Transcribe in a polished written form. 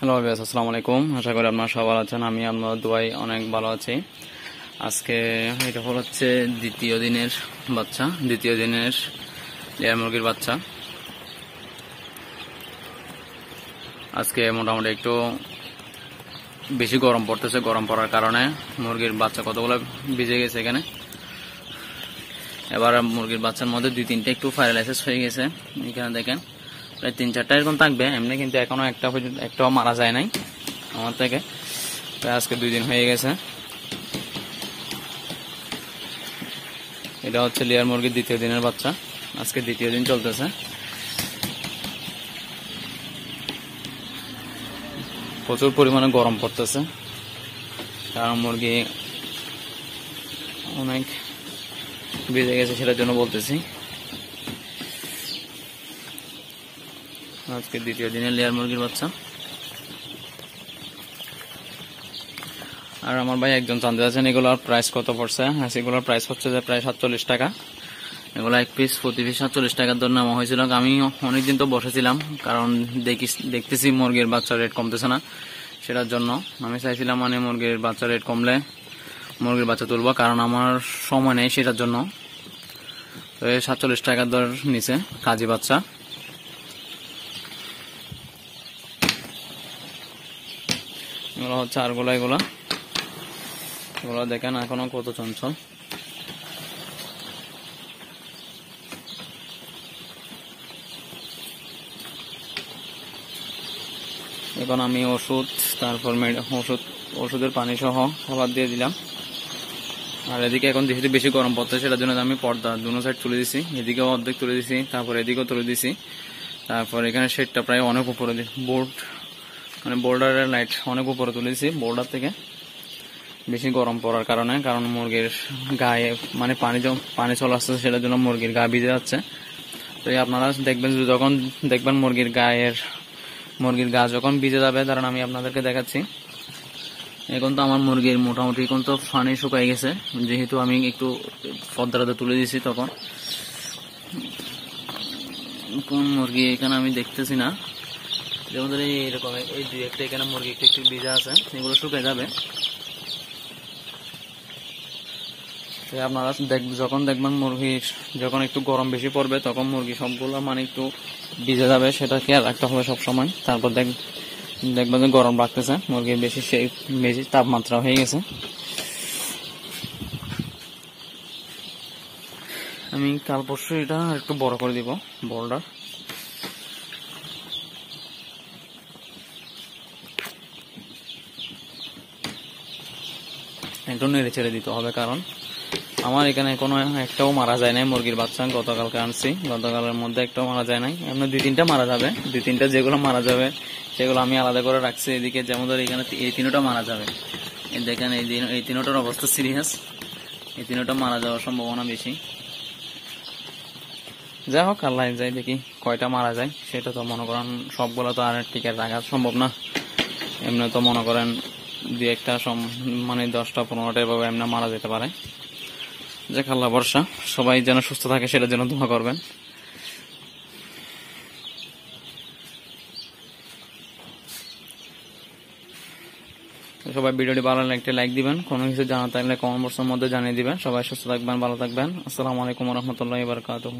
Hello viewers, আসসালামু আলাইকুম। আশা করি আপনারা সবাই ভালো আছেন। আমি আপনার দোয়ায় অনেক ভালো আছি। আজকে এটা হচ্ছে দ্বিতীয় দিনের লেয়ার মুরগির বাচ্চা। আজকে মোটামুটি একটু বেশি গরম পড়তেছে। গরম পড়ার কারণে মুরগির বাচ্চা কতগুলো ভিজে গেছে এখানে। এবার মুরগির বাচ্চার মধ্যে 2-3টা একটু প্যারালাইসিস হয়ে গেছে। এখানে দেখেন প্রায় 3-4টা এরকম থাকবে এমনি, কিন্তু এখনো একটাও মারা যায় নাই আমার থেকে। আজকে 2 দিন হয়ে গেছে। এটা হচ্ছে লেয়ার মুরগির দ্বিতীয় দিনের বাচ্চা। আজকে দ্বিতীয় দিন চলতেছে। প্রচুর পরিমাণে গরম পড়তেছে, কারণ মুরগি অনেক ভিজে গেছে, সেটার জন্য বলতেছি। আজকে দ্বিতীয় দিনের লেয়ার মুরগির বাচ্চা। আর আমার ভাই একজন জানতে চাচ্ছেন এগুলোর প্রাইস কত পড়ছে। এগুলোর প্রাইস হচ্ছে যে প্রায় 47 টাকা। এগুলো এক পিস প্রতি পিস 47 টাকার দর নেওয়া হয়েছিল। আমি অনেকদিন তো বসেছিলাম, কারণ দেখতেছি মুরগির বাচ্চার রেট কমতেছে না। সেটার জন্য আমি চাইছিলাম মুরগির বাচ্চার রেট কমলে মুরগির বাচ্চা তুলবো, কারণ আমার সময় নেই সেটার জন্য। তো 47 টাকার দর নিচে কাজী বাচ্চা। এগুলো হচ্ছে আরগুলা। এগুলো দেখেন এখনো কত চঞ্চল। এখন আমি ওষুধ, তারপর ওষুধের পানি সহ খাবার দিয়ে দিলাম। আর এদিকে এখন যেহেতু বেশি গরম পড়ছে, সেটার জন্য আমি পর্দা দুনো সাইড তুলে দিছি। এদিকেও অর্ধেক তুলে দিছি, তারপর এদিকেও তুলে দিছি। তারপর এখানে শেডটা প্রায় অনেক উপরে বোর্ডারের লাইট অনেক উপরে তুলে দিছি বোর্ডার থেকে, বেশি গরম পড়ার কারণে। কারণ মুরগির গায়ে পানি চলে আসছে, সেটার জন্য মুরগির গা ভিজে যাচ্ছে। তো আপনারা যখন দেখবেন মুরগির গা যখন ভিজে যাবে, কারণ আমি আপনাদেরকে দেখাচ্ছি। এখন তো আমার মুরগির মোটামুটি এখন তো পানি শুকাই গেছে, যেহেতু আমি একটু পর্দাটা তুলে দিয়েছি। তখন কোন মুরগি এখানে আমি দেখতেছি না, যেমন এইরকম এই 2-1টা এখানে মুরগি একটু ভিজা আছে, এগুলো শুকাই যাবে। আপনারা যখন দেখবেন মুরগির যখন একটু গরম বেশি পড়বে, তখন মুরগি সবগুলো একটু ভিজে যাবে, সেটা খেয়াল রাখতে হবে সবসময়। তারপর দেখবেন যে গরম লাগতেছে, মুরগির বেশি তাপমাত্রা হয়ে গেছে। আমি কাল পরশু এটা একটু বড় করে দিব বোল্ডার। একটু নেড়ে ছেড়ে দিতে হবে, কারণ আমার এখানে কোনো একটাও মারা যায় নাই মুরগির বাচ্চা। গতকালকে আনছি, গতকালের মধ্যে একটাও মারা যায় নাই। এমনি 2-3টা মারা যাবে। 2-3টা যেগুলো মারা যাবে সেগুলো আমি আলাদা করে রাখছি এদিকে। যেমন এখানে এই 3টা মারা যাবে। দেখেন এই 3টার অবস্থা সিরিয়াস। এই 3টা মারা যাওয়ার সম্ভাবনা বেশি। যাই হোক, আল্লাহ যাই, দেখি কয়টা মারা যায়। সেটা তো মনে করেন সবগুলো তো আর টিকে রাখা সম্ভব না। এমনি তো মনে করেন 2-1টা 10টা 15টা এভাবে এমনি মারা যেতে পারে। যে আল্লাহ ভরসা, সবাই যেন সুস্থ থাকে সেটার জন্য দোয়া করবেন। সবাই ভিডিওটি ভালো লাগলে একটা লাইক দিবেন। কোনো কিছু জানা থাকলে কমেন্ট বক্সের মধ্যে জানিয়ে দিবেন। সবাই সুস্থ থাকবেন, ভালো থাকবেন। আসসালামু আলাইকুম ওয়া রাহমাতুল্লাহি ওয়া বারাকাতুহু।